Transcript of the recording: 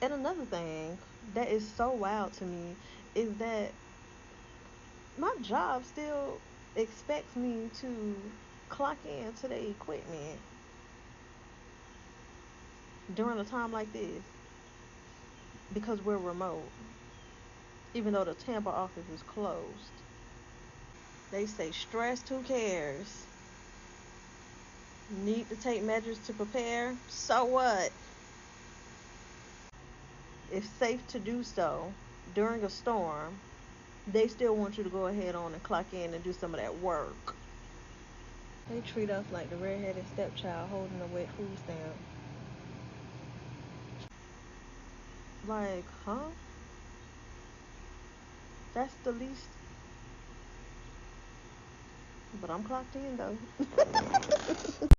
And another thing that is so wild to me is that my job still expects me to clock in to the equipment during a time like this because we're remote, even though the Tampa office is closed. They say stressed, who cares? Need to take measures to prepare? So what? If safe to do so during a storm, they still want you to go ahead on and clock in and do some of that work. They treat us like the redheaded stepchild holding a wet food stamp. Like, huh? That's the least. But I'm clocked in though.